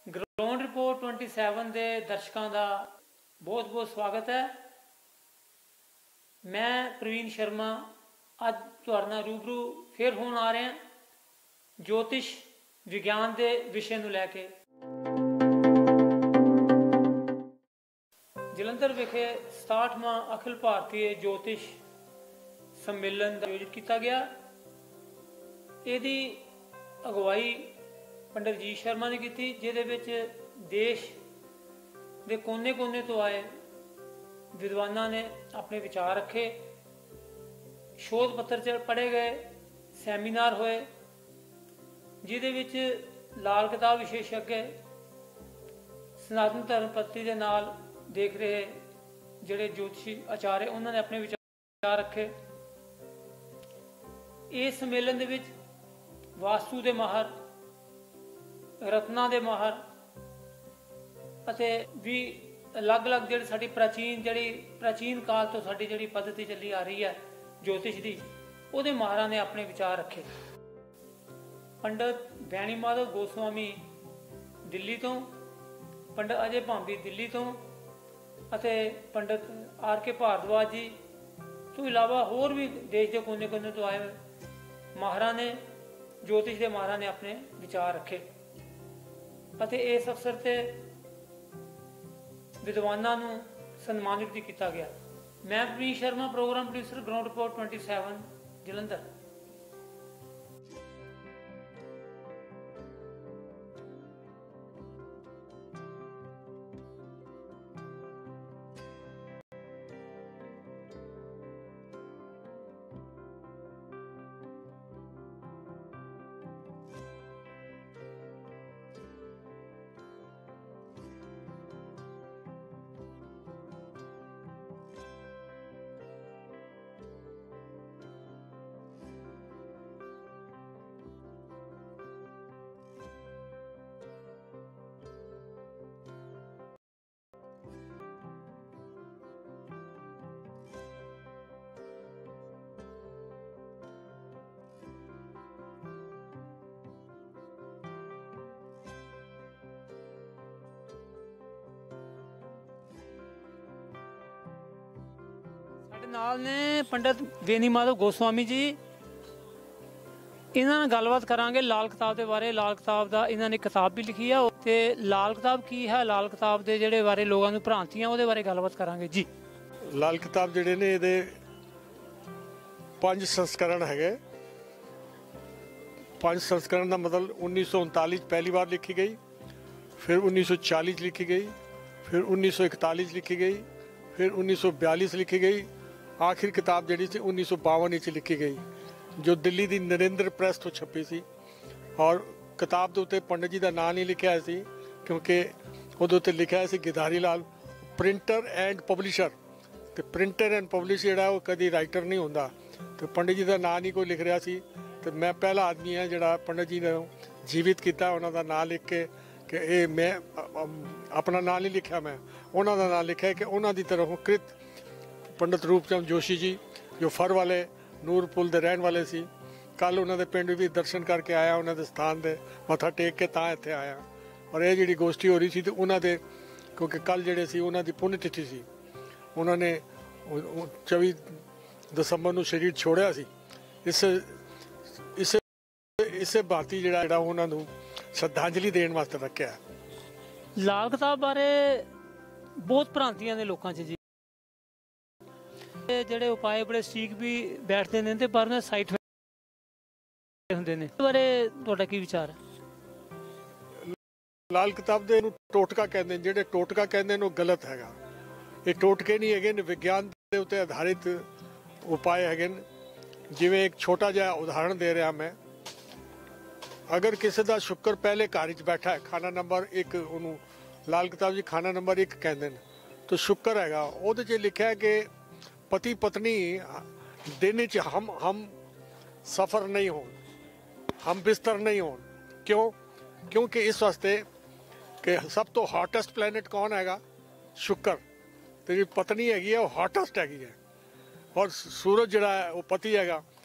Ground report 27 के दर्शकों का बहुत बहुत स्वागत है। मैं प्रवीण शर्मा अज तुहाडे नाल रूबरू फिर होण आ रहा ज्योतिष विज्ञान के विषय को लैके। जलंधर विखे 67वां अखिल भारतीय ज्योतिष सम्मेलन आयोजित किया गया। यदी अगवाई पंडित जी शर्मा ने की, जिहदे विच देश के कोने कोने तो आए विद्वानों ने अपने विचार रखे, शोध पत्र पढ़े गए, सैमीनार होए, जिहदे विच लाल किताब विशेषज्ञ सनातन धर्म पद्धति के नाल देख रहे जिहड़े ज्योतिषी आचार्य उन्होंने अपने विचार रखे। इस सम्मेलन दे विच वास्तु के माहर, रत्ना के माहर अते भी अलग अलग जिहड़ी साडी प्राचीन काल तो साडी जिहड़ी पद्धति चली आ रही है ज्योतिष की, उहदे माहरां ने अपने विचार रखे। पंडित बैणी माधव गोस्वामी दिल्ली तो, पंडित अजय भांबी दिल्ली तो अते पंडित आर के भारद्वाज जी तो इलावा होर भी देश के कोने कोने तो आए माहरां ने, ज्योतिष के माहरां ने अपने विचार रखे। अते इस अवसर से विद्वानों को सन्मानित भी किया गया। मैं Praveen Sharma, program producer, ground report 27 Jalandhar. नाल ने पंडित बैणी माधव गोस्वामी जी, इन्होंने गलबात करांगे लाल किताब के बारे। लाल किताब का इन्होंने किताब भी लिखी है, ते लाल किताब की है, लाल किताब के जिहड़े बारे लोगों को भ्रांतियां उहदे बारे गलबात करांगे जी। लाल किताब जिहड़े ने इहदे 5 संस्करण है। 5 संस्करण का मतलब 1939 पहली बार लिखी गई, फिर 1940 लिखी गई, फिर 1941 लिखी गई, फिर 1942 लिखी गई, आखिरी किताब जी 1952 लिखी गई, जो दिल्ली की नरेंद्र प्रेस तो छपी सी। और किताब के उत्ते पंडित जी का नाम नहीं लिखा सी, क्योंकि उहदे उत्ते लिखा सी गिधारी लाल, प्रिंटर एंड पबलिशर। तो प्रिंटर एंड पबलिशर जो कभी राइटर नहीं होंदा, तो पंडित जी का नाम नहीं कोई लिख रहा सी। तो मैं पहला आदमी हाँ जो पंडित जी ने जीवित किया, उन्होंने नाम लिख के कि ये मैं अपना नाम नहीं लिखा, मैं उन्होंने नाम लिखा है कि उन्होंने तरफों कृत पंडित रूपचंद जोशी जी, जो फर वाले नूरपुल के रहने वाले सी। कल उन्होंने पिंड भी दर्शन करके आया, उन्होंने स्थान से मत्था टेक के तां इत्थे आया। और ये जी गोष्ठी हो रही थी तो उन्होंने, क्योंकि कल जेडे सी उन्होंने पुण्यतिथि सी, उन्होंने 24 दिसंबर को शरीर छोड़िया सी। इस भांति जिहड़ा उन्होंने श्रद्धांजलि देने वास्ते रखा। लाल किताब बारे बहुत भ्रांतियां ने लोगों च जी। ਜਿਹੜੇ ਉਪਾਏ बड़े ਸਟੀਕ भी बैठते हैं तो पर साइड होंगे ने, बारे ਤੁਹਾਡਾ ਕੀ ਵਿਚਾਰ ਹੈ? लाल किताब ਦੇ ਨੂੰ ਟੋਟਕਾ ਕਹਿੰਦੇ ਨੇ, ਜਿਹੜੇ ਟੋਟਕਾ ਕਹਿੰਦੇ ਨੇ ਉਹ ਗਲਤ ਹੈਗਾ। ਇਹ ਟੋਟਕੇ ਨਹੀਂ ਹੈਗੇ ਨੇ, ਵਿਗਿਆਨ ਦੇ ਉੱਤੇ ਆਧਾਰਿਤ ਉਪਾਏ ਹੈਗੇ ਨੇ। ਜਿਵੇਂ ਇੱਕ ਛੋਟਾ ਜਿਹਾ ਉਦਾਹਰਣ ਦੇ ਰਿਹਾ ਮੈਂ। ਅਗਰ ਕਿਸੇ ਦਾ ਸ਼ੁਕਰ ਪਹਿਲੇ ਘਰ 'ਚ ਬੈਠਾ ਹੈ, ਖਾਨਾ ਨੰਬਰ 1 ਉਹਨੂੰ ਲਾਲ ਕਿਤਾਬ ਜੀ ਖਾਨਾ ਨੰਬਰ 1 ਕਹਿੰਦੇ ਨੇ, ਤਾਂ ਸ਼ੁਕਰ ਹੈਗਾ ਉਹਦੇ 'ਚ ਲਿਖਿਆ ਹੈ कि पति पत्नी दिन हम सफ़र नहीं हो, हम बिस्तर नहीं हो। क्यों? क्योंकि इस वास्ते कि सब तो हॉटेस्ट प्लैनेट कौन हैगा? शुक्र। तेरी पत्नी हैगी है वो हॉटेस्ट हैगी है, और सूरज जिहड़ा है वो पति हैगा।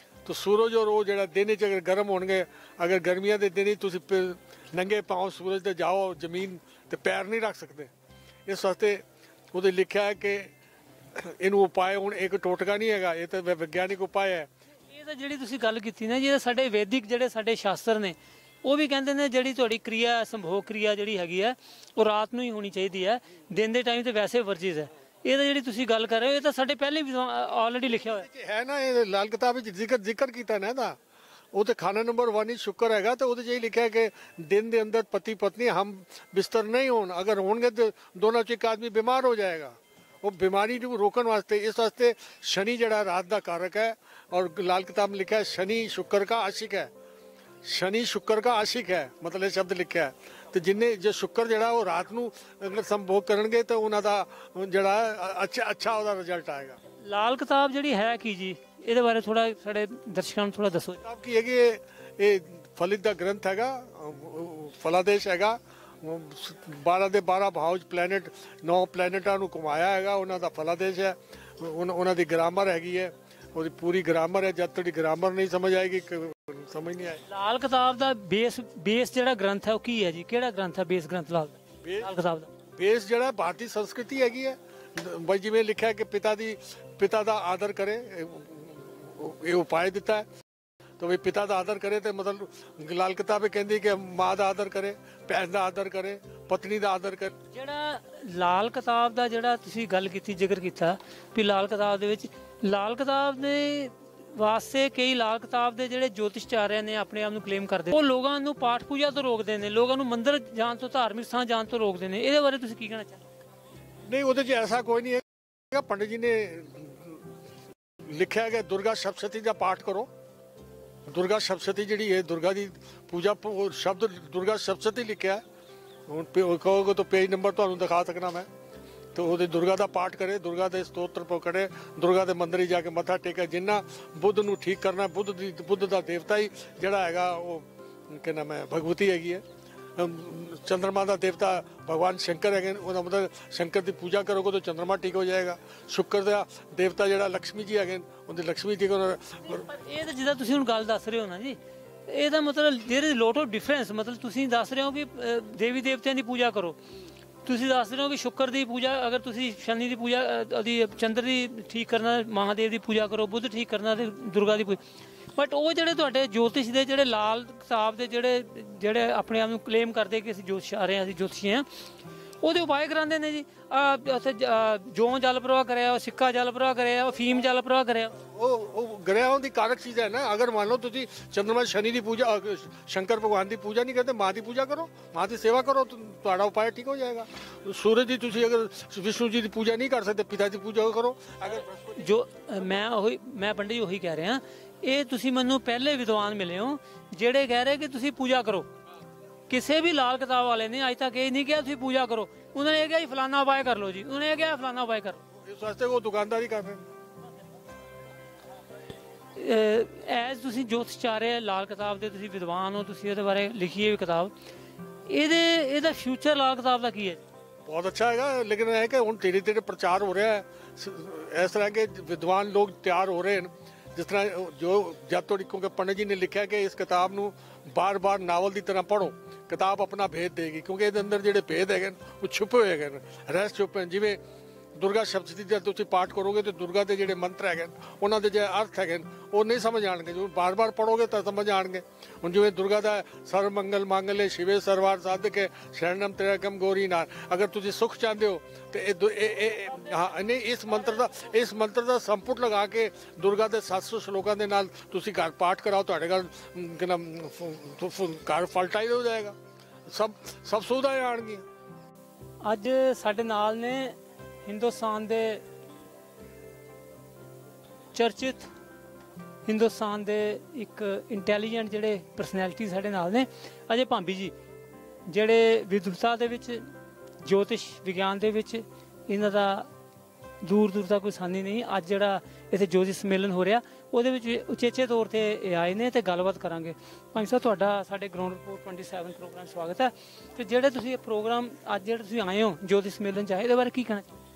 तो सूरज और वो जिहड़ा दिन च अगर गर्म होणगे, अगर गर्मियां दे दिन तुसीं ਨੰਗੇ ਪਾँव सूरज ਤੇ ਜਾਓ ਜ਼ਮੀਨ ਤੇ ਪੈਰ ਨਹੀਂ ਰੱਖ ਸਕਦੇ। ਇਸ ਵਾਸਤੇ ਉਹਦੇ ਲਿਖਿਆ ਹੈ ਕਿ ਇਹਨੂੰ ਉਪਾਅ ਹੁਣ ਇੱਕ ਟੋਟਕਾ ਨਹੀਂ ਹੈਗਾ, ਇਹ ਤਾਂ ਵਿਗਿਆਨਿਕ ਉਪਾਅ ਹੈ। ਇਹ ਤਾਂ ਜਿਹੜੀ ਤੁਸੀਂ ਗੱਲ ਕੀਤੀ ਨਾ ਜੀ, ਸਾਡੇ ਵੈਦਿਕ ਜਿਹੜੇ ਸਾਡੇ ਸ਼ਾਸਤਰ ਨੇ ਉਹ ਵੀ ਕਹਿੰਦੇ ਨੇ ਜਿਹੜੀ ਤੁਹਾਡੀ ਕਿਰਿਆ ਸੰਭੋਗ ਕਿਰਿਆ ਜਿਹੜੀ ਹੈਗੀ ਹੈ ਉਹ ਰਾਤ ਨੂੰ ਹੀ ਹੋਣੀ ਚਾਹੀਦੀ ਹੈ, ਦਿਨ ਦੇ ਟਾਈਮ ਤੇ ਵੈਸੇ ਵਰਜਿਤ ਹੈ। ਇਹ ਤਾਂ ਜਿਹੜੀ ਤੁਸੀਂ ਗੱਲ ਕਰ ਰਹੇ ਹੋ ਇਹ ਤਾਂ ਸਾਡੇ ਪਹਿਲੇ ਵੀ ਆਲਰੇਡੀ ਲਿਖਿਆ ਹੋਇਆ ਹੈ ਨਾ, ਇਹ ਲਾਲ ਕਿਤਾਬ ਵਿੱਚ ਜ਼ਿਕਰ ਕੀਤਾ ਨਾ ਇਹਦਾ। ਉਹ ਤੇ ਖਾਨਾ ਨੰਬਰ 1 ਹੀ ਸ਼ੁਕਰ ਹੈਗਾ, ਤੇ ਉਹਦੇ 'ਚ ਇਹ ਲਿਖਿਆ ਕਿ ਦਿਨ ਦੇ ਅੰਦਰ ਪਤੀ ਪਤਨੀ ਹਮ ਬਿਸਤਰ ਨਹੀਂ ਹੋਣ, ਅਗਰ ਹੋਣਗੇ ਤਾਂ ਦੋਨਾਂ 'ਚ ਇੱਕ ਆਦਮੀ ਬਿਮਾਰ ਹੋ ਜਾਏਗਾ। ਉਹ बीमारी ਨੂੰ रोकने वास्ते इस वास्ते शनि जड़ा रात का कारक है, और लाल किताब में लिखा है शनि शुक्र का आशिक है। शनि शुक्र का आशिक है, मतलब ये शब्द लिखा है। तो जिन्हें जो शुक्र जड़ा वो रात ਨੂੰ अगर संभोग करनगे तो ਉਹਨਾਂ ਦਾ ਜਿਹੜਾ ਅੱਛਾ ਉਹਦਾ ਰਿਜ਼ਲਟ ਆਏਗਾ। ਲਾਲ ਕਿਤਾਬ ਜਿਹੜੀ ਹੈ ਕੀ ਜੀ, ਇਹਦੇ ਬਾਰੇ ਥੋੜਾ ਸਾਡੇ ਦਰਸ਼ਕਾਂ ਨੂੰ ਥੋੜਾ ਦੱਸੋ। ਕਿਤਾਬ ਕੀ ਹੈਗੀ, ਇਹ ਫਲਿਤ ਦਾ ਗ੍ਰੰਥ ਹੈਗਾ, ਫਲਾਦੇਸ਼ ਹੈਗਾ। 12 ਦੇ 12 ਭਾਵ ਪਲੈਨਟ 9 ਪਲੈਨਟਾਂ ਨੂੰ ਘੁਮਾਇਆ ਹੈਗਾ, ਉਹਨਾਂ ਦਾ ਫਲਾਦੇਸ਼ ਹੈ। ਉਹਨਾਂ ਦੀ ਗ੍ਰਾਮਰ ਹੈਗੀ ਹੈ, ਉਹਦੀ ਪੂਰੀ ਗ੍ਰਾਮਰ ਹੈ। ਜਦ ਤੱਕ ਗ੍ਰਾਮਰ ਨਹੀਂ ਸਮਝ ਆਏਗੀ ਸਮਝ ਨਹੀਂ ਆਏਗੀ। ਲਾਲ ਕਿਤਾਬ ਦਾ ਬੇਸ ਜਿਹੜਾ ਗ੍ਰੰਥ ਹੈ ਉਹ ਕੀ ਹੈ ਜੀ, ਕਿਹੜਾ ਗ੍ਰੰਥ ਹੈ ਬੇਸ ਗ੍ਰੰਥ ਲਾਲ ਕਿਤਾਬ ਦਾ? ਬੇਸ ਜਿਹੜਾ ਭਾਰਤੀ ਸੰਸਕ੍ਰਿਤੀ ਹੈਗੀ ਹੈ, ਬਈ ਜਿਵੇਂ ਲਿਖਿਆ ਕਿ ਪਿਤਾ ਦਾ ਆਦਰ ਕਰੇ, ਇਹ ਉਪਾਅ ਦਿੱਤਾ ਹੈ। तो भाई पिता का आदर करे, तो मतलब लाल किताब कहती कि माँ का आदर करे, भैन का आदर करे, पत्नी का आदर करे। ਜਿਹੜਾ ਲਾਲ ਕਿਤਾਬ ਦਾ ਜਿਹੜਾ ਤੁਸੀਂ ਗੱਲ ਕੀਤੀ, ਜ਼ਿਕਰ ਕੀਤਾ ਵੀ ਲਾਲ ਕਿਤਾਬ ਦੇ ਵਿੱਚ, ਲਾਲ ਕਿਤਾਬ ਦੇ ਵਾਸਤੇ ਕਈ ਲਾਲ ਕਿਤਾਬ ਦੇ ਜਿਹੜੇ ਜੋਤਿਸ਼ਚਾਰਿਆ ਨੇ ਆਪਣੇ ਆਪ ਨੂੰ ਕਲੇਮ ਕਰਦੇ, ਉਹ ਲੋਕਾਂ ਨੂੰ ਪਾਠ ਪੂਜਾ ਤੋਂ ਰੋਕਦੇ ਨੇ, ਲੋਕਾਂ ਨੂੰ ਮੰਦਿਰ ਜਾਣ ਤੋਂ, ਧਾਰਮਿਕ ਸਥਾਨ ਜਾਣ ਤੋਂ ਰੋਕਦੇ ਨੇ। ਇਹਦੇ ਬਾਰੇ ਤੁਸੀਂ ਕੀ ਕਹਿਣਾ ਚਾਹੁੰਦੇ? ਨਹੀਂ, ਉਹਦੇ 'ਚ ਐਸਾ ਕੋਈ ਨਹੀਂ ਹੈ। ਪੰਡਿਤ ਜੀ ਨੇ ਲਿਖਿਆ ਕਿ ਦੁਰਗਾ ਸਪਤਸ਼ਤੀ ਦਾ ਪਾਠ ਕਰੋ। ਦੁਰਗਾ ਸਪਤਸ਼ਤੀ ਜਿਹੜੀ ਹੈ, ਦੁਰਗਾ ਦੀ ਪੂਜਾ, ਸ਼ਬਦ ਦੁਰਗਾ ਸਪਤਸ਼ਤੀ ਲਿਖਿਆ। ਹੁਣ ਕਹੋਗੇ ਤਾਂ ਪੇਜ ਨੰਬਰ ਤੁਹਾਨੂੰ ਦਿਖਾ ਸਕਣਾ ਮੈਂ। तो ਉਹਦੇ ਦੁਰਗਾ ਦਾ ਪਾਠ ਕਰੇ, ਦੁਰਗਾ ਦੇ ਸਤੋਤਰ ਪਕੜੇ, ਦੁਰਗਾ ਦੇ ਮੰਦਿਰ ਜਾ ਕੇ ਮੱਥਾ ਟੇਕੇ। ਜਿੰਨਾ ਬੁੱਧ ਨੂੰ ਠੀਕ ਕਰਨਾ, ਬੁੱਧ ਦਾ ਦੇਵਤਾ ਹੀ ਜਿਹੜਾ ਹੈਗਾ ਉਹ ਕਹਿੰਦਾ ਮੈਂ ਭਗਵਤੀ ਹੈਗੀ ਹੈ। ਚੰਦਰਮਾ ਦਾ ਦੇਵਤਾ ਭਗਵਾਨ ਸ਼ੰਕਰ ਹੈਗੇ, ਉਹਦਾ ਮਤਲਬ ਸ਼ੰਕਰ ਦੀ ਪੂਜਾ ਕਰੋਗੇ ਤਾਂ ਚੰਦਰਮਾ ਠੀਕ ਹੋ ਜਾਏਗਾ। ਸ਼ੁਕਰ ਦਾ ਦੇਵਤਾ ਜਿਹੜਾ ਲక్ష్ਮੀ ਜੀ ਹੈਗੇ, ਉਹਦੇ ਲక్ష్ਮੀ ਠੀਕ ਹੋਣਾ। ਇਹ ਤਾਂ ਜਿੱਦਾਂ ਤੁਸੀਂ ਹੁਣ ਗੱਲ ਦੱਸ ਰਹੇ ਹੋ ਨਾ ਜੀ, ਇਹਦਾ ਮਤਲਬ ਦੇयर इज ਲੋਟ ਆਫ ਡਿਫਰੈਂਸ। ਮਤਲਬ ਤੁਸੀਂ ਦੱਸ ਰਹੇ ਹੋ ਕਿ ਦੇਵੀ ਦੇਵਤਿਆਂ ਦੀ ਪੂਜਾ ਕਰੋ, ਤੁਸੀਂ ਦੱਸ ਰਹੇ ਹੋ ਕਿ ਸ਼ੁਕਰ ਦੀ ਪੂਜਾ, ਅਗਰ ਤੁਸੀਂ ਸ਼ਨੀ ਦੀ ਪੂਜਾ, ਉਹਦੀ ਚੰਦਰ ਦੀ ਠੀਕ ਕਰਨਾ, ਮਹਾਦੇਵ ਦੀ ਪੂਜਾ ਕਰੋ, ਬੁੱਧ ਠੀਕ ਕਰਨਾ ਤੇ ਦੁਰਗਾ ਦੀ ਪੂਜਾ। ਬਟ ਉਹ ਜਿਹੜੇ ਤੁਹਾਡੇ ਜੋਤਿਸ਼ ਦੇ ਜਿਹੜੇ ਲਾਲ ਕਿਤਾਬ ਦੇ ਜਿਹੜੇ ਆਪਣੇ ਆਪ ਨੂੰ ਕਲੇਮ ਕਰਦੇ ਕਿ ਅਸੀਂ ਜੋਤਿਸ਼ ਆ ਰਹੇ ਹਾਂ, ਅਸੀਂ ਜੋਤਸ਼ੀ ਹਾਂ, ਉਹਦੇ ਉਪਾਅ ਕਰਾਉਂਦੇ ਨੇ ਜੀ। ਉੱਥੇ ਜੋਂ ਜਲ ਪ੍ਰਵਾਹ ਕਰਿਆ, ਸਿੱਕਾ ਜਲ ਪ੍ਰਵਾਹ ਕਰਿਆ, ਫੀਮ ਜਲ ਪ੍ਰਵਾਹ ਕਰਿਆ। ਉਹ ਗ੍ਰਹਿਆਂ ਦੀ ਕਾਰਕ ਚੀਜ਼ ਹੈ ਨਾ। ਅਗਰ ਮੰਨ ਲਓ ਤੁਸੀਂ ਚੰਦਰਮਾ ਸ਼ਨੀ ਦੀ ਪੂਜਾ, ਸ਼ੰਕਰ ਭਗਵਾਨ ਦੀ ਪੂਜਾ ਨਹੀਂ ਕਰਦੇ, ਮਾਂ ਦੀ ਪੂਜਾ ਕਰੋ, ਮਾਂ ਦੀ ਸੇਵਾ ਕਰੋ, ਤੁਹਾਡਾ ਉਪਾਅ ਠੀਕ ਹੋ ਜਾਏਗਾ। ਸੂਰਜ ਦੀ ਤੁਸੀਂ ਅਗਰ ਵਿਸ਼ਨੂੰ ਜੀ ਦੀ ਪੂਜਾ ਨਹੀਂ ਕਰ ਸਕਦੇ, ਪਿਤਾ ਦੀ ਪੂਜਾ ਕਰੋ। ਅਗਰ ਜੋ ਮੈਂ ਪੰਡਿਤ ਜੀ ਉਹੀ ਕਹਿ ਰਿਹਾ, ਇਹ ਤੁਸੀਂ ਮੈਨੂੰ ਪਹਿਲੇ ਵਿਦਵਾਨ ਮਿਲੇ ਹੋ ਜਿਹੜੇ ਕਹਿ ਰਹੇ ਕਿ ਤੁਸੀਂ ਪੂਜਾ ਕਰੋ। ਕਿਸੇ ਵੀ ਲਾਲ ਕਿਤਾਬ ਵਾਲੇ ਨੇ ਅੱਜ ਤੱਕ ਇਹ ਨਹੀਂ ਕਿਹਾ ਤੁਸੀਂ ਪੂਜਾ ਕਰੋ। ਉਹਨਾਂ ਨੇ ਇਹ ਕਿਹਾ ਜੀ ਫਲਾਨਾ ਉਪਾਅ ਕਰ ਲਓ ਜੀ, ਉਹਨਾਂ ਨੇ ਇਹ ਕਿਹਾ ਫਲਾਨਾ ਉਪਾਅ ਕਰ ਲਓ। ਇਸ ਵਾਸਤੇ ਉਹ ਦੁਕਾਨਦਾਰੀ ਕਰ ਰਹੇ ਨੇ। ਐਜ਼ ਤੁਸੀਂ ਜੋਤਿਸ਼ਚਾਰਿਆ ਲਾਲ ਕਿਤਾਬ ਦੇ ਤੁਸੀਂ ਵਿਦਵਾਨ ਹੋ, ਤੁਸੀਂ ਉਹਦੇ ਬਾਰੇ ਲਿਖੀ ਹੈ ਵੀ ਕਿਤਾਬ, ਇਹਦਾ ਫਿਊਚਰ ਲਾਲ ਕਿਤਾਬ ਦਾ ਕੀ ਹੈ? ਬਹੁਤ ਅੱਛਾ ਹੈਗਾ, ਲੇਕਿਨ ਇਹ ਕਿ ਹੁਣ ਧੀਰੇ ਧੀਰੇ ਪ੍ਰਚਾਰ ਹੋ ਰਿਹਾ ਹੈ। ਇਸ ਤਰ੍ਹਾਂ ਕਿ ਵਿਦਵਾਨ ਲੋਕ ਤਿਆਰ ਹੋ ਰਹੇ ਹਨ। ਜਿਸ ਤਰ੍ਹਾਂ ਜੋ ਜਦ ਤੋਂ ਕਿਉਂਕਿ ਪੰਡਿਤ ਜੀ ਨੇ ਲਿਖਿਆ ਕਿ ਇਸ ਕਿਤਾਬ ਨੂੰ ਬਾਰ-ਬਾਰ ਨਾਵਲ ਦੀ ਤਰ੍ਹਾਂ ਪੜ੍ਹੋ, ਕਿਤਾਬ ਆਪਣਾ ਭੇਦ ਦੇਗੀ। ਕਿਉਂਕਿ ਇਹਦੇ ਅੰਦਰ ਜਿਹੜੇ ਭੇਦ ਹੈਗੇ ਉਹ ਛੁਪੇ ਹੋਏ ਹੈਗੇ, ਰਹੱਸ ਛੁਪੇ। ਜਿਵੇਂ ਦੁਰਗਾ ਸ਼ਬਦ ਦਾ ਤੁਸੀਂ ਪਾਠ ਕਰੋਗੇ ਤਾਂ ਦੁਰਗਾ ਦੇ ਜਿਹੜੇ ਮੰਤਰ ਹੈਗੇ ਉਹਨਾਂ ਦੇ ਜਿਹੜੇ ਅਰਥ ਹੈਗੇ ਉਹ ਨਹੀਂ ਸਮਝ ਆਣਗੇ। ਜੋ ਬਾਰ-ਬਾਰ ਪੜ੍ਹੋਗੇ ਤਾਂ ਸਮਝ ਆਣਗੇ। ਹੁਣ ਜਿਵੇਂ ਦੁਰਗਾ ਦਾ ਸਰਵ ਮੰਗਲ ਮੰਗਲੇ ਸ਼ਿਵੇ ਸਰਵਾਰ ਸਾਧਕੇ ਸ਼ਰਣਮ ਤੇਰਕਮ ਗੌਰੀ ਨਾਰ, ਅਗਰ ਤੁਸੀਂ ਸੁਖ ਚਾਹੁੰਦੇ ਹੋ ਤੇ ਇਸ ਮੰਤਰ ਦਾ ਸੰਪੁਟ ਲਗਾ ਕੇ ਦੁਰਗਾ ਦੇ 700 ਸ਼ਲੋਕਾਂ ਦੇ ਨਾਲ ਤੁਸੀਂ ਘਰ ਪਾਠ ਕਰਾਓ, ਤੁਹਾਡੇ ਘਰ ਘਰ ਫਲਟਾਈ ਹੋ ਜਾਏਗਾ, ਸਭ ਸੁਵਿਧਾਵਾਂ ਆਣਗੀਆਂ। ਅੱਜ ਸਾਡੇ ਨਾਲ ਨੇ ਹਿੰਦੁਸਤਾਨ ਦੇ ਚਰਚਿਤ, ਹਿੰਦੁਸਤਾਨ ਦੇ ਇੱਕ ਇੰਟੈਲੀਜੈਂਟ ਜਿਹੜੇ ਪਰਸਨੈਲਿਟੀ ਸਾਡੇ ਨਾਲ ਨੇ, ਅਜੇ ਭਾਂਬੀ ਜੀ, ਜਿਹੜੇ ਵਿਦਵਤਾ ਦੇ ਵਿੱਚ, ਜੋਤਿਸ਼ ਵਿਗਿਆਨ ਦੇ ਵਿੱਚ ਇਹਨਾਂ ਦਾ ਦੂਰ ਦੂਰ ਤੱਕ ਕੋਈ ਸਾਨੀ ਨਹੀਂ। ਅੱਜ ਜਿਹੜਾ ਇੱਥੇ ਜੋਤਿਸ਼ ਸੰਮੇਲਨ ਹੋ ਰਿਹਾ ਉਹਦੇ ਵਿੱਚ ਉਚੇਚੇ ਤੌਰ ਤੇ ਇਹ ਆਏ ਨੇ ਤੇ ਗੱਲਬਾਤ ਕਰਾਂਗੇ। ਭਾਈ ਸਾਹਿਬ, ਤੁਹਾਡਾ ਸਾਡੇ ਗਰਾਊਂਡ ਰਿਪੋਰਟ 27 ਪ੍ਰੋਗਰਾਮ ਸਵਾਗਤ ਹੈ। ਤੇ ਜਿਹੜੇ ਤੁਸੀਂ ਇਹ ਪ੍ਰੋਗਰਾਮ ਅੱਜ ਜਿਹੜੇ ਤੁਸੀਂ ਆਏ ਹੋ ਜੋਤਿਸ਼ ਸੰਮੇਲਨ 'ਚ ਆਏ, ਇਹਦੇ ਬਾਰੇ ਕੀ ਕਹਿਣਾ ਚਾਹੁੰਦੇ?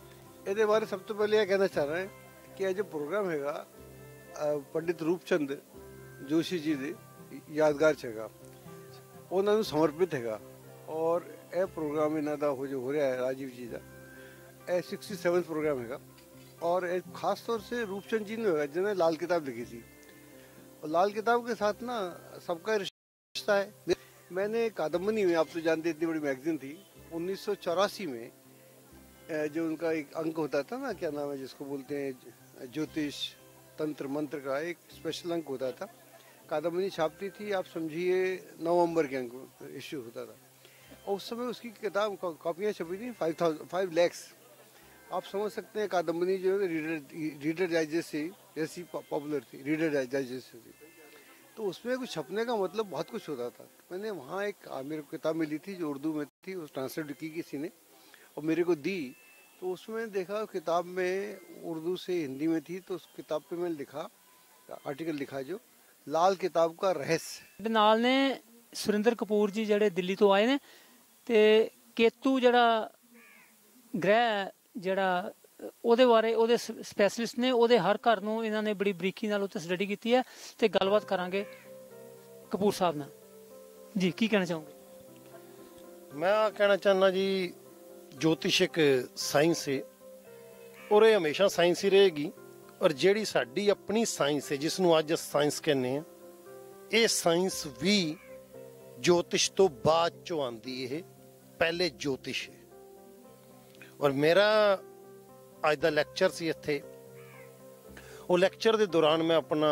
ਇਹਦੇ ਬਾਰੇ ਸਭ ਤੋਂ ਪਹਿਲੇ ਇਹ ਕਹਿਣਾ ਚਾਹ ਰਹੇ ਕਿ ਇਹ ਜੋ ਪ੍ਰੋਗਰਾਮ ਹੈਗਾ ਪੰਡਿਤ ਰੂਪਚੰਦ ਜੋਸ਼ੀ ਜੀ ਦੇ ਯਾਦਗਾਰ 'ਚ ਹੈਗਾ। ਉਹਨਾਂ ਨੂੰ ਸਮਰਪਿਤ ਹੈਗਾ। ਔਰ ਇਹ ਪ੍ਰੋਗਰਾਮ ਇਹਨਾਂ ਦਾ ਜੋ ਹੋ ਰਿਹਾ ਹੈ ਰਾਜੀਵ ਜੀ ਦਾ, ਇਹ 67ਵਾਂ ਪ੍ਰੋਗਰਾਮ ਹੈਗਾ। और एक खास तौर से रूपचंद जी ने होगा जिन्होंने लाल किताब लिखी थी, और लाल किताब के साथ ना सबका रिश्ता है। मैंने कादम्बनी में, आप तो जानते इतनी बड़ी मैगजीन थी, 1984 में जो उनका एक अंक होता था ना, क्या नाम है जिसको बोलते हैं ज्योतिष तंत्र मंत्र का एक स्पेशल अंक होता था। कादम्बनी छापती थी, आप समझिए नवंबर के अंक इश्यू होता था, और उस समय उसकी किताब कॉपियाँ छपी थी 5 लाख। आप समझ सकते हैं कादम्बनी जो है रीडर डाइजेस्ट से जैसी पॉपुलर थी, रीडर डाइजेस्ट से थी, तो उसमें कुछ छपने का मतलब बहुत कुछ होता था। मैंने वहाँ एक मेरे को किताब मिली थी जो उर्दू में थी, उस ट्रांसलेट की किसी ने और मेरे को दी, तो उसमें देखा किताब में उर्दू से हिंदी में थी, तो उस किताब पे मैंने लिखा, आर्टिकल लिखा जो लाल किताब का रहस्य। नाल ने सुरिंदर कपूर जी ਜਿਹੜੇ ਦਿੱਲੀ ਤੋਂ ਆਏ ਨੇ ਤੇ ਕੇਤੂ ਜਿਹੜਾ ਗ੍ਰਹਿ ਜਿਹੜਾ ਉਹਦੇ ਬਾਰੇ ਉਹਦੇ ਸਪੈਸ਼ਲਿਸਟ ਨੇ, ਉਹਦੇ ਹਰ ਘਰ ਨੂੰ ਇਹਨਾਂ ਨੇ ਬੜੀ ਬਰੀਕੀ ਨਾਲ ਉੱਤੇ ਸਟੱਡੀ ਕੀਤੀ ਹੈ ਤੇ ਗੱਲਬਾਤ ਕਰਾਂਗੇ ਕਪੂਰ ਸਾਹਿਬ ਨਾਲ। ਜੀ ਕੀ ਕਹਿਣਾ ਚਾਹੋਗੇ? मैं कहना चाहना जी, ज्योतिष एक साइंस है और ये हमेशा साइंस ही रहेगी। और ਜਿਹੜੀ ਸਾਡੀ ਆਪਣੀ ਸਾਇੰਸ ਹੈ ਜਿਸ ਨੂੰ ਅੱਜ ਸਾਇੰਸ ਕਹਿੰਦੇ ਆ, ਇਹ ਸਾਇੰਸ ਵੀ ज्योतिष ਤੋਂ ਬਾਅਦ ਚੋਂ ਆਂਦੀ ਹੈ, ਪਹਿਲੇ ज्योतिष है। और मेरा ਅੱਜ ਦਾ ਲੈਕਚਰ ਸੀ ਇੱਥੇ, ਉਹ ਲੈਕਚਰ ਦੇ ਦੌਰਾਨ ਮੈਂ ਆਪਣਾ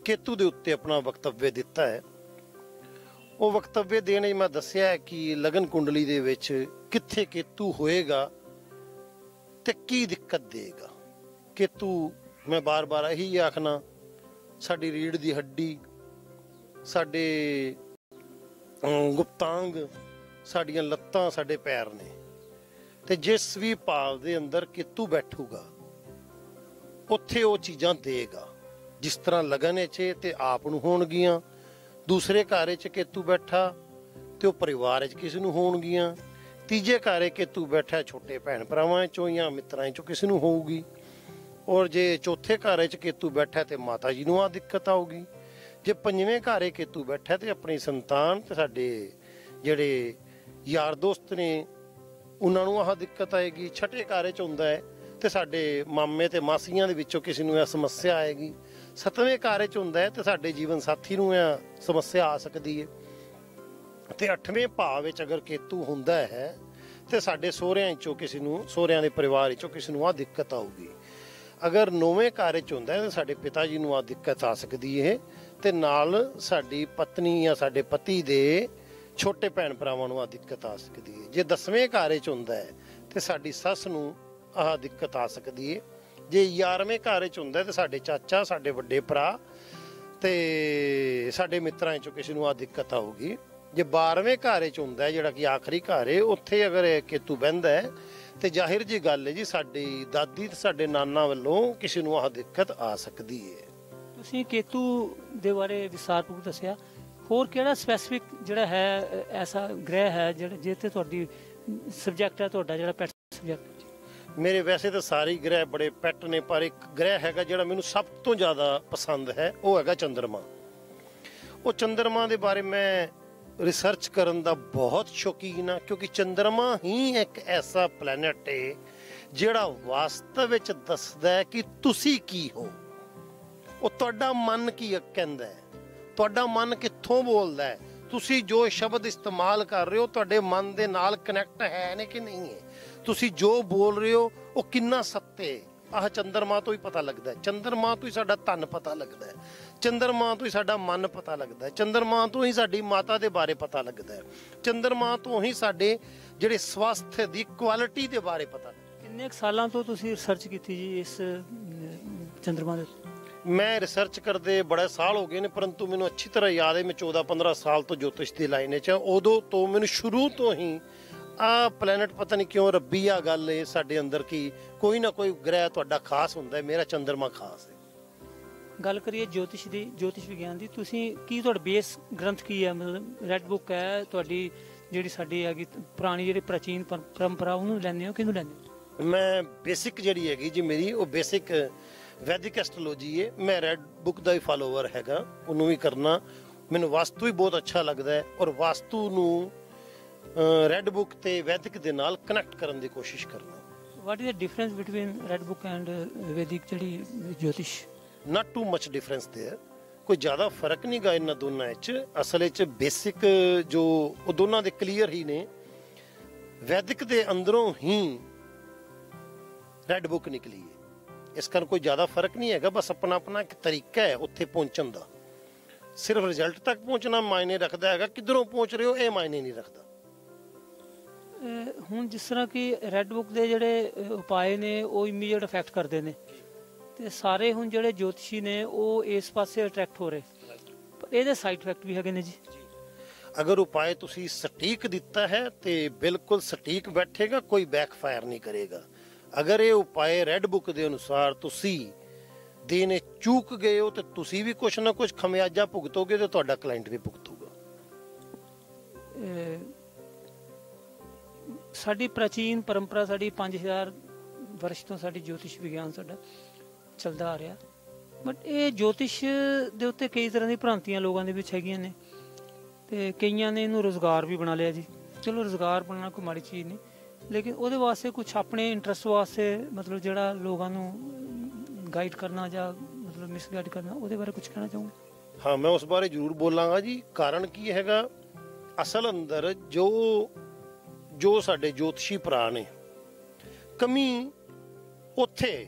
ਕੇਤੂ ਦੇ ਉੱਤੇ ਆਪਣਾ ਵਕਤਵਯ ਦਿੱਤਾ ਹੈ। ਉਹ ਵਕਤਵਯ ਦੇਣ 'ਚ ਮੈਂ ਦੱਸਿਆ ਹੈ ਕਿ ਲਗਨ ਕੁੰਡਲੀ ਦੇ ਵਿੱਚ ਕਿੱਥੇ ਕੇਤੂ ਹੋਏਗਾ ਤੇ ਕੀ ਦਿੱਕਤ ਦੇਗਾ। ਕੇਤੂ ਮੈਂ ਬਾਰ-ਬਾਰ ਇਹੀ ਆਖਣਾ, ਸਾਡੀ ਰੀੜ੍ਹ ਦੀ ਹੱਡੀ, ਸਾਡੇ ਗੁਪਤਾਂਗ, ਸਾਡੀਆਂ ਲੱਤਾਂ, ਸਾਡੇ ਪੈਰ ਨੇ, ਤੇ ਜਿਸ ਵੀ ਭਾਵ ਦੇ ਅੰਦਰ ਕੇਤੂ ਬੈਠੂਗਾ ਉੱਥੇ ਉਹ ਚੀਜ਼ਾਂ ਦੇਗਾ। ਜਿਸ ਤਰ੍ਹਾਂ ਲਗਨ 'ਚ ਤੇ ਆਪ ਨੂੰ ਹੋਣਗੀਆਂ, ਦੂਸਰੇ ਘਰ 'ਚ ਕੇਤੂ ਬੈਠਾ ਤੇ ਉਹ ਪਰਿਵਾਰ 'ਚ ਕਿਸੇ ਨੂੰ ਹੋਣਗੀਆਂ, ਤੀਜੇ ਘਰ 'ਚ ਕੇਤੂ ਬੈਠਾ ਛੋਟੇ ਭੈਣ ਭਰਾਵਾਂ 'ਚੋਂ ਜਾਂ ਮਿੱਤਰਾਂ 'ਚੋਂ ਕਿਸੇ ਨੂੰ ਹੋਊਗੀ, ਔਰ ਜੇ ਚੌਥੇ ਘਰ 'ਚ ਕੇਤੂ ਬੈਠਾ ਤੇ ਮਾਤਾ ਜੀ ਨੂੰ ਆ ਦਿੱਕਤ ਆਊਗੀ, ਜੇ ਪੰਜਵੇਂ ਘਰ 'ਚ ਕੇਤੂ ਬੈਠਾ ਤੇ ਆਪਣੀ ਸੰਤਾਨ ਤੇ ਸਾਡੇ ਜਿਹੜੇ ਯਾਰ ਦੋਸਤ ਨੇ ਉਹਨਾਂ ਨੂੰ ਆਹ ਦਿੱਕਤ ਆਏਗੀ, ਛਠੇ ਘਰ 'ਚ ਹੁੰਦਾ ਹੈ ਤੇ ਸਾਡੇ ਮਾਮੇ ਤੇ ਮਾਸੀਆਂ ਦੇ ਵਿੱਚੋਂ ਕਿਸੇ ਨੂੰ ਇਹ ਸਮੱਸਿਆ ਆਏਗੀ, ਸੱਤਵੇਂ ਘਰ 'ਚ ਹੁੰਦਾ ਹੈ ਤੇ ਸਾਡੇ ਜੀਵਨ ਸਾਥੀ ਨੂੰ ਇਹ ਸਮੱਸਿਆ ਆ ਸਕਦੀ ਹੈ, ਤੇ ਅੱਠਵੇਂ ਭਾਵ ਵਿੱਚ ਅਗਰ ਕੇਤੂ ਹੁੰਦਾ ਹੈ ਤੇ ਸਾਡੇ ਸਹੁਰਿਆਂ 'ਚੋਂ ਕਿਸੇ ਨੂੰ, ਸਹੁਰਿਆਂ ਦੇ ਪਰਿਵਾਰ 'ਚੋਂ ਕਿਸੇ ਨੂੰ ਆਹ ਦਿੱਕਤ ਆਊਗੀ। ਅਗਰ ਨੌਵੇਂ ਘਰ 'ਚ ਹੁੰਦਾ ਹੈ ਤੇ ਸਾਡੇ ਪਿਤਾ ਜੀ ਨੂੰ ਆਹ ਦਿੱਕਤ ਆ ਸਕਦੀ ਹੈ, ਤੇ ਨਾਲ ਸਾਡੀ ਪਤਨੀ ਜਾਂ ਸਾਡੇ ਪਤੀ ਦੇ ਛੋਟੇ ਭੈਣ ਭਰਾਵਾਂ ਨੂੰ ਆਹ ਦਿੱਕਤ ਆ ਸਕਦੀ ਹੈ। ਜੇ 10ਵੇਂ ਘਰ 'ਚ ਹੁੰਦਾ ਹੈ ਤੇ ਸਾਡੀ ਸੱਸ ਨੂੰ ਆਹ ਦਿੱਕਤ ਆ ਸਕਦੀ ਹੈ। ਜੇ 11ਵੇਂ ਘਰ 'ਚ ਹੁੰਦਾ ਤੇ ਸਾਡੇ ਚਾਚਾ, ਸਾਡੇ ਵੱਡੇ ਭਰਾ ਤੇ ਸਾਡੇ ਮਿੱਤਰਾਂ 'ਚੋਂ ਕਿਸੇ ਨੂੰ ਆਹ ਦਿੱਕਤ ਆਊਗੀ। ਜੇ 12ਵੇਂ ਘਰ 'ਚ ਹੁੰਦਾ ਜਿਹੜਾ ਕਿ ਆਖਰੀ ਘਰ ਹੈ, ਉੱਥੇ ਅਗਰ ਕੇਤੂ ਬਹਿੰਦਾ ਹੈ ਤੇ ਜ਼ਾਹਿਰ ਜੀ ਗੱਲ ਹੈ ਜੀ, ਸਾਡੀ ਦਾਦੀ ਤੇ ਸਾਡੇ ਨਾਨਾ ਵੱਲੋਂ ਕਿਸੇ ਨੂੰ ਆਹ ਦਿੱਕਤ ਆ ਸਕਦੀ ਹੈ। ਤੁਸੀਂ ਕੇਤੂ ਦੇ ਬਾਰੇ ਵਿਸਥਾਰਪੂਰਵਕ ਦੱਸਿਆ, ਹੋਰ ਕਿਹੜਾ ਸਪੈਸੀਫਿਕ ਜਿਹੜਾ ਹੈ ਐਸਾ ਗ੍ਰਹਿ ਹੈ ਜਿਹੜਾ ਜਿੱਥੇ ਤੁਹਾਡੀ ਸਬਜੈਕਟ ਹੈ, ਤੁਹਾਡਾ ਜਿਹੜਾ ਪੈਟ ਸਬਜੈਕਟ? ਮੇਰੇ ਵੈਸੇ ਤਾਂ ਸਾਰੇ ਗ੍ਰਹਿ ਬੜੇ ਪੈਟ ਨੇ, ਪਰ ਇੱਕ ਗ੍ਰਹਿ ਹੈਗਾ ਜਿਹੜਾ ਮੈਨੂੰ ਸਭ ਤੋਂ ਜ਼ਿਆਦਾ ਪਸੰਦ ਹੈ, ਉਹ ਹੈਗਾ ਚੰਦਰਮਾ। ਉਹ ਚੰਦਰਮਾ ਦੇ ਬਾਰੇ ਮੈਂ ਰਿਸਰਚ ਕਰਨ ਦਾ ਬਹੁਤ ਸ਼ੌਕੀਨ ਹਾਂ, ਕਿਉਂਕਿ ਚੰਦਰਮਾ ਹੀ ਇੱਕ ਐਸਾ ਪਲੈਨਟ ਹੈ ਜਿਹੜਾ ਵਾਸਤਵ ਵਿੱਚ ਦੱਸਦਾ ਹੈ ਕਿ ਤੁਸੀਂ ਕੀ ਹੋ। ਉਹ ਤੁਹਾਡਾ ਮਨ ਕੀ ਕਹਿੰਦਾ ਹੈ, ਤੁਹਾਡਾ ਮਨ ਕਿੱਥੋਂ ਬੋਲਦਾ ਹੈ, ਤੁਸੀਂ ਜੋ ਸ਼ਬਦ ਇਸਤੇਮਾਲ ਕਰ ਰਹੇ ਹੋ ਤੁਹਾਡੇ ਮਨ ਦੇ ਨਾਲ ਕਨੈਕਟ ਹੈ ਨੇ ਕਿ ਨਹੀਂ ਹੈ, ਤੁਸੀਂ ਜੋ ਬੋਲ ਰਹੇ ਹੋ ਉਹ ਕਿੰਨਾ ਸੱਤੇ। ਆਹ ਚੰਦਰਮਾ ਤੋਂ ਹੀ ਪਤਾ ਲੱਗਦਾ ਹੈ, ਚੰਦਰਮਾ ਤੋਂ ਹੀ ਸਾਡਾ ਧਨ ਪਤਾ ਲੱਗਦਾ ਹੈ, ਚੰਦਰਮਾ ਤੋਂ ਹੀ ਸਾਡਾ ਮਨ ਪਤਾ ਲੱਗਦਾ ਹੈ, ਚੰਦਰਮਾ ਤੋਂ ਹੀ ਸਾਡੀ ਮਾਤਾ ਦੇ ਬਾਰੇ ਪਤਾ ਲੱਗਦਾ ਹੈ, ਚੰਦਰਮਾ ਤੋਂ ਹੀ ਸਾਡੇ ਜਿਹੜੇ ਸਵਾਸਥ ਦੀ ਕੁਆਲਿਟੀ ਦੇ ਬਾਰੇ ਪਤਾ ਲੱਗਦਾ। ਕਿੰਨੇ ਸਾਲਾਂ ਤੋਂ ਤੁਸੀਂ ਰਿਸਰਚ ਕੀਤੀ ਜੀ ਇਸ ਚੰਦਰਮਾ ਦੇ? ਮੈਂ ਰਿਸਰਚ ਕਰਦੇ ਬੜੇ ਸਾਲ ਹੋ ਗਏ ਨੇ, ਪਰੰਤੂ ਮੈਨੂੰ ਅੱਛੀ ਤਰ੍ਹਾਂ ਯਾਦ ਹੈ ਮੈਂ 14-15 ਸਾਲ ਤੋਂ ਜੋਤਿਸ਼ ਦੀ ਲਾਈਨ 'ਚ, ਉਦੋਂ ਤੋਂ ਮੈਨੂੰ ਸ਼ੁਰੂ ਤੋਂ ਹੀ ਆਹ ਪਲੈਨਟ ਪਤਾ ਨਹੀਂ ਕਿਉਂ ਰੱਬੀ ਆ ਗੱਲ ਹੈ ਸਾਡੇ ਅੰਦਰ ਕਿ ਕੋਈ ਨਾ ਕੋਈ ਗ੍ਰਹਿ ਤੁਹਾਡਾ ਖਾਸ ਹੁੰਦਾ ਹੈ। ਮੇਰਾ ਚੰਦਰਮਾ ਖਾਸ ਹੈ। ਗੱਲ ਕਰੀਏ ਜੋਤਿਸ਼ ਦੀ, ਜੋਤਿਸ਼ ਵਿਗਿਆਨ ਦੀ, ਤੁਸੀਂ ਕੀ ਤੁਹਾਡਾ ਬੇਸ ਗ੍ਰੰਥ ਕੀ ਹੈ? ਮਤਲਬ ਰੈੱਡ ਬੁੱਕ ਹੈ ਤੁਹਾਡੀ ਜਿਹੜੀ ਸਾਡੀ ਹੈਗੀ ਪੁਰਾਣੀ ਜਿਹੜੀ ਪ੍ਰਾਚੀਨ ਪਰੰਪਰਾ, ਉਹਨੂੰ ਲੈਂਦੇ ਹੋ ਕਿਹਨੂੰ ਲੈਂਦੇ ਹੋ? ਮੈਂ ਬੇਸਿਕ ਜਿਹੜੀ ਹੈਗੀ ਜੀ ਮੇਰੀ, ਉਹ ਬੇਸਿਕ ਵੈਦਿਕ ਐਸਟ੍ਰੋਲੋਜੀ ਹੈ। ਮੈਂ ਰੈੱਡ ਬੁੱਕ ਦਾ ਹੀ ਫਾਲੋਵਰ ਹੈਗਾ, ਉਹਨੂੰ ਵੀ ਕਰਨਾ। ਮੈਨੂੰ ਵਾਸਤੂ ਹੀ ਬਹੁਤ ਅੱਛਾ ਲੱਗਦਾ ਹੈ ਔਰ ਵਾਸਤੂ ਨੂੰ ਰੈੱਡ ਬੁੱਕ ਤੇ ਵੈਦਿਕ ਦੇ ਨਾਲ ਕਨੈਕਟ ਕਰਨ ਦੀ ਕੋਸ਼ਿਸ਼ ਕਰਨਾ। What is the difference between red book and ਵੈਦਿਕ ਜਿਹੜੀ ਜੋਤਿਸ਼? ਨਾਟ ਟੂ ਮਚ ਡਿਫਰੈਂਸ ਦੇਅਰ, ਕੋਈ ਜ਼ਿਆਦਾ ਫਰਕ ਨਹੀਂ ਗਾ ਇਹਨਾਂ ਦੋਨਾਂ ਵਿੱਚ। ਅਸਲ ਵਿੱਚ ਬੇਸਿਕ ਜੋ ਉਹ ਦੋਨਾਂ ਦੇ ਕਲੀਅਰ ਹੀ ਨੇ। ਵੈਦਿਕ ਦੇ ਅੰਦਰੋਂ ਹੀ ਰੈੱਡ ਬੁੱਕ ਨਿਕਲੀ ਹੈ, ਇਸ ਕਾਰਨ ਕੋਈ ਜ਼ਿਆਦਾ ਫਰਕ ਨਹੀਂ ਹੈਗਾ। ਬਸ ਆਪਣਾ ਆਪਣਾ ਇੱਕ ਤਰੀਕਾ ਹੈ ਉੱਥੇ ਪਹੁੰਚਣ ਦਾ। ਸਿਰਫ ਰਿਜ਼ਲਟ ਤੱਕ ਪਹੁੰਚਣਾ ਮਾਇਨੇ ਰੱਖਦਾ ਹੈਗਾ, ਕਿੱਧਰੋਂ ਪਹੁੰਚ ਰਹੇ ਹੋ ਇਹ ਮਾਇਨੇ ਨਹੀਂ ਰੱਖਦਾ। ਹੁਣ ਜਿਸ ਤਰ੍ਹਾਂ ਕਿ ਰੈੱਡ ਬੁੱਕ ਦੇ ਜਿਹੜੇ ਉਪਾਏ ਨੇ ਉਹ ਇਮੀਡੀਏਟ ਇਫੈਕਟ ਕਰਦੇ ਨੇ, ਤੇ ਸਾਰੇ ਹੁਣ ਜਿਹੜੇ ਜੋਤਸ਼ੀ ਨੇ ਉਹ ਇਸ ਪਾਸੇ ਅਟਰੈਕਟ ਹੋ ਰਹੇ, ਪਰ ਇਹਦੇ ਸਾਈਡ ਇਫੈਕਟ ਵੀ ਹੈਗੇ ਨੇ ਜੀ। ਅਗਰ ਉਪਾਏ ਤੁਸੀਂ ਸਟੀਕ ਦਿੱਤਾ ਹੈ ਤੇ ਬਿਲਕੁਲ ਸਟੀਕ ਬੈਠੇਗਾ, ਕੋਈ ਬੈਕਫਾਇਰ ਨਹੀਂ ਕਰੇਗਾ। ਅਗਰ ਇਹ ਉਪਾਏ ਰੈੱਡ ਬੁੱਕ ਦੇ ਅਨੁਸਾਰ ਤੁਸੀਂ ਦੇਣੇ ਚੂਕ ਗਏ ਹੋ ਤੇ ਤੁਸੀਂ ਵੀ ਕੁਛ ਨਾ ਕੁਛ ਖਮਿਆਜਾ ਭੁਗਤੋਗੇ ਤੇ ਤੁਹਾਡਾ ਕਲਾਇੰਟ ਵੀ ਭੁਗਤੂਗਾ। ਸਾਡੀ ਪ੍ਰਾਚੀਨ ਪਰੰਪਰਾ, ਸਾਡੀ 5000 ਵਰਸ਼ ਤੋਂ ਸਾਡੀ ਜੋਤਿਸ਼ ਵਿਗਿਆਨ ਸਾਡਾ ਚੱਲਦਾ ਆ ਰਿਹਾ, ਬਟ ਇਹ ਜੋਤਿਸ਼ ਦੇ ਉੱਤੇ ਕਈ ਤਰ੍ਹਾਂ ਦੀ ਭ੍ਰਾਂਤੀਆਂ ਲੋਕਾਂ ਦੇ ਵਿੱਚ ਹੈਗੀਆਂ ਨੇ, ਤੇ ਕਈਆਂ ਨੇ ਇਹਨੂੰ ਰੁਜ਼ਗਾਰ ਵੀ ਬਣਾ ਲਿਆ ਜੀ। ਚਲੋ ਰੁਜ਼ਗਾਰ ਬਣਨਾ ਕੋਈ ਮਾੜੀ ਚੀਜ਼ ਨਹੀਂ, ਲੇਕਿਨ ਉਹਦੇ ਵਾਸਤੇ ਕੁਛ ਆਪਣੇ ਇੰਟਰਸਟ ਵਾਸਤੇ ਮਤਲਬ ਜਿਹੜਾ ਲੋਕਾਂ ਨੂੰ ਗਾਈਡ ਕਰਨਾ ਜਾਂ ਮਤਲਬ ਮਿਸਗਾਈਡ ਕਰਨਾ, ਉਹਦੇ ਬਾਰੇ ਕੁਝ ਕਹਿਣਾ ਚਾਹੂੰਗਾ? ਹਾਂ, ਮੈਂ ਉਸ ਬਾਰੇ ਜ਼ਰੂਰ ਬੋਲਾਂਗਾ ਜੀ। ਕਾਰਨ ਕੀ ਹੈਗਾ, ਅਸਲ ਅੰਦਰ ਜੋ ਸਾਡੇ ਜੋਤਸ਼ੀ ਭਰਾ ਨੇ, ਕਮੀ ਉੱਥੇ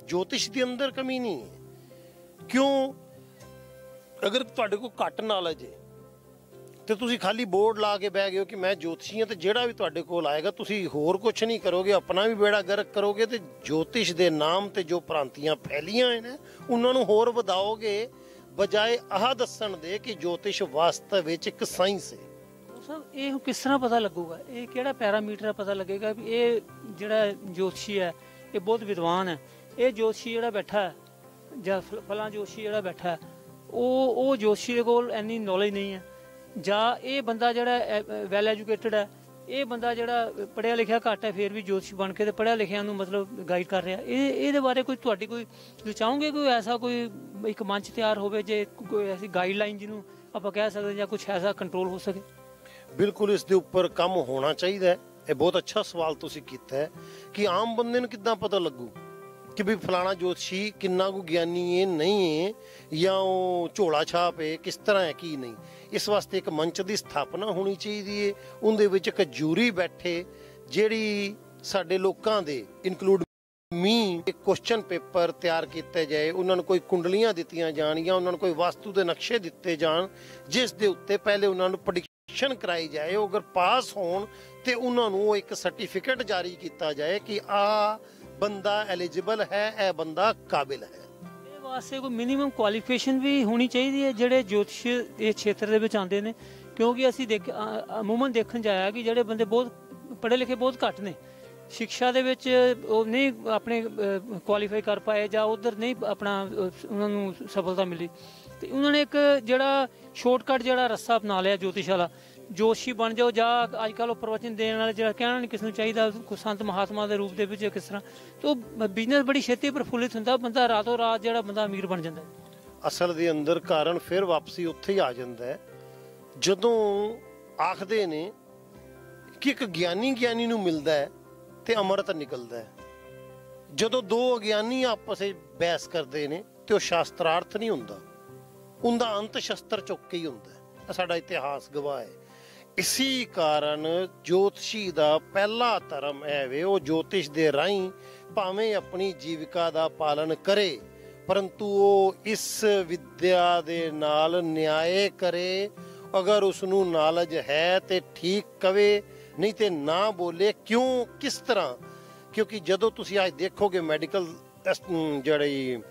ਜੋਤਿਸ਼ ਦੇ ਅੰਦਰ ਕਮੀ ਨਹੀਂ ਹੈ। ਕਿਉਂ? ਅਗਰ ਤੁਹਾਡੇ ਕੋਲ ਘੱਟ ਨੌਲੇਜ ਹੈ ਤੇ ਤੁਸੀਂ ਖਾਲੀ ਬੋਰਡ ਲਾ ਕੇ ਬਹਿ ਗਏ ਹੋ ਕਿ ਮੈਂ ਜੋਤਸ਼ੀ ਹਾਂ, ਤੇ ਜਿਹੜਾ ਵੀ ਤੁਹਾਡੇ ਕੋਲ ਆਏਗਾ ਤੁਸੀਂ ਹੋਰ ਕੁਝ ਨਹੀਂ ਕਰੋਗੇ, ਆਪਣਾ ਵੀ ਬੇੜਾ ਗਰਕ ਕਰੋਗੇ, ਤੇ ਜੋਤਿਸ਼ ਦੇ ਨਾਮ ਤੇ ਜੋ ਭ੍ਰਾਂਤੀਆਂ ਫੈਲੀਆਂ ਨੇ ਉਹਨਾਂ ਨੂੰ ਹੋਰ ਵਧਾਓਗੇ, ਬਜਾਏ ਆਹ ਦੱਸਣ ਦੇ ਕਿ ਜੋਤਿਸ਼ ਵਾਸਤਵ ਵਿੱਚ ਇੱਕ ਸਾਇੰਸ ਹੈ। ਸਰ ਇਹ ਕਿਸ ਤਰ੍ਹਾਂ ਪਤਾ ਲੱਗੂਗਾ? ਇਹ ਕਿਹੜਾ ਪੈਰਾਮੀਟਰ ਪਤਾ ਲੱਗੇਗਾ ਵੀ ਇਹ ਜਿਹੜਾ ਜੋਤਸ਼ੀ ਹੈ ਇਹ ਬਹੁਤ ਵਿਦਵਾਨ ਹੈ, ਇਹ ਜੋਤਸ਼ੀ ਜਿਹੜਾ ਬੈਠਾ ਹੈ ਜਾਂ ਫਲਾਂ ਜੋਤਸ਼ੀ ਜਿਹੜਾ ਬੈਠਾ ਹੈ ਉਹ ਜੋਤਸ਼ੀ ਦੇ ਕੋਲ ਇੰਨੀ ਨੌਲੇਜ ਨਹੀਂ ਹੈ, ਜਾਂ ਇਹ ਬੰਦਾ ਜਿਹੜਾ ਵੈਲ ਐਜੂਕੇਟਡ ਹੈ, ਇਹ ਬੰਦਾ ਜਿਹੜਾ ਪੜ੍ਹਿਆ ਲਿਖਿਆ ਘੱਟ ਹੈ ਫਿਰ ਵੀ ਜੋਤਸ਼ੀ ਬਣ ਕੇ ਤੇ ਪੜ੍ਹਿਆ ਲਿਖਿਆ ਨੂੰ ਮਤਲਬ ਗਾਈਡ ਕਰ ਰਿਹਾ। ਇਹਦੇ ਬਾਰੇ ਕੋਈ ਤੁਹਾਡੀ ਕੋਈ ਤੁਸੀਂ ਚਾਹੋਗੇ ਕੋਈ ਐਸਾ ਕੋਈ ਇੱਕ ਮੰਚ ਤਿਆਰ ਹੋਵੇ, ਜੇ ਕੋਈ ਐਸੀ ਗਾਈਡਲਾਈਨ ਜਿਹਨੂੰ ਆਪਾਂ ਕਹਿ ਸਕਦੇ ਜਾਂ ਕੁਛ ਐਸਾ ਕੰਟਰੋਲ ਹੋ ਸਕੇ? ਬਿਲਕੁਲ ਇਸ ਦੇ ਉੱਪਰ ਕੰਮ ਹੋਣਾ ਚਾਹੀਦਾ ਹੈ। ਇਹ ਬਹੁਤ ਅੱਛਾ ਸਵਾਲ ਤੁਸੀਂ ਕੀਤਾ ਹੈ ਕਿ ਆਮ ਬੰਦੇ ਨੂੰ ਕਿੱਦਾਂ ਪਤਾ ਲੱਗੂ ਕਿ ਵੀ ਫਲਾਣਾ ਜੋਤਸ਼ੀ ਕਿੰਨਾ ਕੁ ਗਿਆਨੀ ਹੈ, ਨਹੀਂ ਹੈ, ਜਾਂ ਉਹ ਝੋਲਾ ਛਾਪ ਹੈ, ਕਿਸ ਤਰ੍ਹਾਂ ਹੈ, ਕੀ ਨਹੀਂ। ਇਸ ਵਾਸਤੇ ਇੱਕ ਮੰਚ ਦੀ ਸਥਾਪਨਾ ਹੋਣੀ ਚਾਹੀਦੀ ਹੈ, ਉਹਦੇ ਵਿੱਚ ਇੱਕ ਜੂਰੀ ਬੈਠੇ ਜਿਹੜੀ ਸਾਡੇ ਲੋਕਾਂ ਦੇ ਇਨਕਲੂਡ ਇੱਕ ਕੁਐਸਚਨ ਪੇਪਰ ਤਿਆਰ ਕੀਤੇ ਜਾਏ, ਉਹਨਾਂ ਨੂੰ ਕੋਈ ਕੁੰਡਲੀਆਂ ਦਿੱਤੀਆਂ ਜਾਣ ਜਾਂ ਉਹਨਾਂ ਨੂੰ ਕੋਈ ਵਾਸਤੂ ਦੇ ਨਕਸ਼ੇ ਦਿੱਤੇ ਜਾਣ, ਜਿਸ ਦੇ ਉੱਤੇ ਪਹਿਲੇ ਉਹਨਾਂ ਨੂੰ ਪ੍ਰੈਡਿਕਸ਼ਨ ਕਰਾਈ ਜਾਏ। ਉਹ ਅਗਰ ਪਾਸ ਹੋਣ ਤੇ ਉਹਨਾਂ ਨੂੰ ਇੱਕ ਸਰਟੀਫਿਕੇਟ ਜਾਰੀ ਕੀਤਾ ਜਾਏ ਕਿ ਆ ਬੰਦਾ ਐਲੀਜੀਬਲ ਹੈ, ਇਹ ਬੰਦਾ ਕਾਬਿਲ ਹੈ। ਇਹ ਵਾਸਤੇ ਕੋਈ ਮਿਨੀਮਮ ਕੁਆਲੀਫਿਕੇਸ਼ਨ ਵੀ ਹੋਣੀ ਚਾਹੀਦੀ ਹੈ ਜਿਹੜੇ ਜੋਤਿਸ਼ ਇਸ ਖੇਤਰ ਦੇ ਵਿੱਚ ਆਉਂਦੇ ਨੇ, ਕਿਉਂਕਿ ਅਸੀਂ ਅਮੂਮਨ ਦੇਖਣ ਜਾਇਆ ਕਿ ਜਿਹੜੇ ਬੰਦੇ ਬਹੁਤ ਪੜ੍ਹੇ ਲਿਖੇ ਬਹੁਤ ਘੱਟ ਨੇ, ਸਿੱਖਿਆ ਦੇ ਵਿੱਚ ਉਹ ਨਹੀਂ ਆਪਣੇ ਕੁਆਲੀਫਾਈ ਕਰ ਪਾਏ ਜਾਂ ਉਧਰ ਨਹੀਂ ਆਪਣਾ ਉਹਨਾਂ ਨੂੰ ਸਫਲਤਾ ਮਿਲੀ, ਤੇ ਉਹਨਾਂ ਨੇ ਇੱਕ ਜਿਹੜਾ ਸ਼ਾਰਟਕਟ ਜਿਹੜਾ ਰਸਤਾ ਅਪਣਾ ਲਿਆ ਜੋਤਿਸ਼ ਵਾਲਾ, ਜੋਤਸ਼ੀ ਬਣ ਜਾਓ, ਜਾਂ ਅੱਜ ਕੱਲ੍ਹ ਉਹ ਪ੍ਰਵਚਨ ਦੇਣ ਵਾਲੇ ਜਿਹੜਾ ਕਹਿਣਾ ਨਹੀਂ ਕਿਸ ਨੂੰ ਚਾਹੀਦਾ ਸੰਤ ਮਹਾਤਮਾ ਦੇ ਰੂਪ ਦੇ ਵਿੱਚ ਕਿਸ ਤਰ੍ਹਾਂ, ਤੇ ਉਹ ਬਿਜ਼ਨਸ ਬੜੀ ਛੇਤੀ ਪ੍ਰਫੁੱਲਿਤ ਹੁੰਦਾ, ਬੰਦਾ ਰਾਤੋਂ ਰਾਤ ਜਿਹੜਾ ਬੰਦਾ ਅਮੀਰ ਬਣ ਜਾਂਦਾ। ਅਸਲ ਦੇ ਅੰਦਰ ਕਾਰਨ ਫਿਰ ਵਾਪਸੀ ਉੱਥੇ ਹੀ ਆ ਜਾਂਦਾ ਹੈ ਜਦੋਂ ਆਖਦੇ ਨੇ ਕਿ ਇੱਕ ਗਿਆਨੀ ਨੂੰ ਮਿਲਦਾ ਹੈ ਤੇ ਅੰਮ੍ਰਿਤ ਨਿਕਲਦਾ ਹੈ। ਜਦੋਂ ਦੋ ਅਗਿਆਨੀ ਆਪਸ ਵਿੱਚ ਬਹਿਸ ਕਰਦੇ ਨੇ ਤੇ ਉਹ ਸ਼ਾਸਤਰਾਰਥ ਨਹੀਂ ਹੁੰਦਾ, ਉਹਦਾ ਅੰਤ ਸ਼ਸਤਰ ਚੁੱਕ ਕੇ ਹੀ ਹੁੰਦਾ ਹੈ। ਸਾਡਾ ਇਤਿਹਾਸ ਗਵਾਹ ਹੈ। ਇਸੀ ਕਾਰਨ ਜੋਤਸ਼ੀ ਦਾ ਪਹਿਲਾ ਧਰਮ ਹੈ ਵੇ ਉਹ ਜੋਤਿਸ਼ ਦੇ ਰਾਹੀਂ ਭਾਵੇਂ ਆਪਣੀ ਜੀਵਿਕਾ ਦਾ ਪਾਲਨ ਕਰੇ, ਪਰੰਤੂ ਉਹ ਇਸ ਵਿਦਿਆ ਦੇ ਨਾਲ ਨਿਆਏ ਕਰੇ। ਅਗਰ ਉਸ ਨੂੰ ਨੌਲੇਜ ਹੈ ਤੇ ਠੀਕ ਕਵੇ, ਨਹੀਂ ਤੇ ਨਾ ਬੋਲੇ। ਕਿਉਂ, ਕਿਸ ਤਰ੍ਹਾਂ? ਕਿਉਂਕਿ ਜਦੋਂ ਤੁਸੀਂ ਅੱਜ ਦੇਖੋਗੇ ਮੈਡੀਕਲ ਜਿਹੜੀ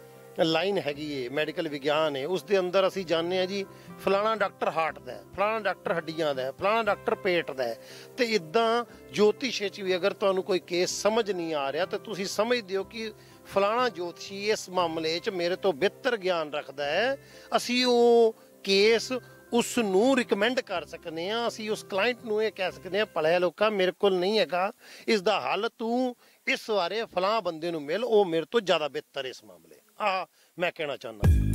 ਲਾਈਨ ਹੈਗੀ ਹੈ, ਮੈਡੀਕਲ ਵਿਗਿਆਨ ਹੈ, ਉਸ ਦੇ ਅੰਦਰ ਅਸੀਂ ਜਾਣਦੇ ਹਾਂ ਜੀ ਫਲਾਣਾ ਡਾਕਟਰ ਹਾਰਟ ਦਾ ਹੈ, ਫਲਾਣਾ ਡਾਕਟਰ ਹੱਡੀਆਂ ਦਾ ਹੈ, ਫਲਾਣਾ ਡਾਕਟਰ ਪੇਟ ਦਾ ਹੈ। ਤੇ ਇਦਾਂ ਜੋਤਿਸ਼ ਵਿੱਚ ਵੀ ਅਗਰ ਤੁਹਾਨੂੰ ਕੋਈ ਕੇਸ ਸਮਝ ਨਹੀਂ ਆ ਰਿਹਾ ਤਾਂ ਤੁਸੀਂ ਸਮਝਦੇ ਹੋ ਕਿ ਫਲਾਣਾ ਜੋਤਸ਼ੀ ਇਸ ਮਾਮਲੇ 'ਚ ਮੇਰੇ ਤੋਂ ਬਿਹਤਰ ਗਿਆਨ ਰੱਖਦਾ ਹੈ, ਅਸੀਂ ਉਹ ਕੇਸ ਉਸ ਨੂੰ ਰਿਕਮੈਂਡ ਕਰ ਸਕਦੇ ਹਾਂ। ਅਸੀਂ ਉਸ ਕਲਾਇੰਟ ਨੂੰ ਇਹ ਕਹਿ ਸਕਦੇ ਹਾਂ, ਭਲਿਆ ਲੋਕਾਂ ਮੇਰੇ ਕੋਲ ਨਹੀਂ ਹੈਗਾ ਇਸ ਦਾ ਹੱਲ, ਤੂੰ ਇਸ ਬਾਰੇ ਫਲਾਂ ਬੰਦੇ ਨੂੰ ਮਿਲ, ਉਹ ਮੇਰੇ ਤੋਂ ਜ਼ਿਆਦਾ ਬਿਹਤਰ ਇਸ ਮਾਮਲੇ। ਆਹ ਮੈਂ ਕਹਿਣਾ ਚਾਹੁੰਦਾ।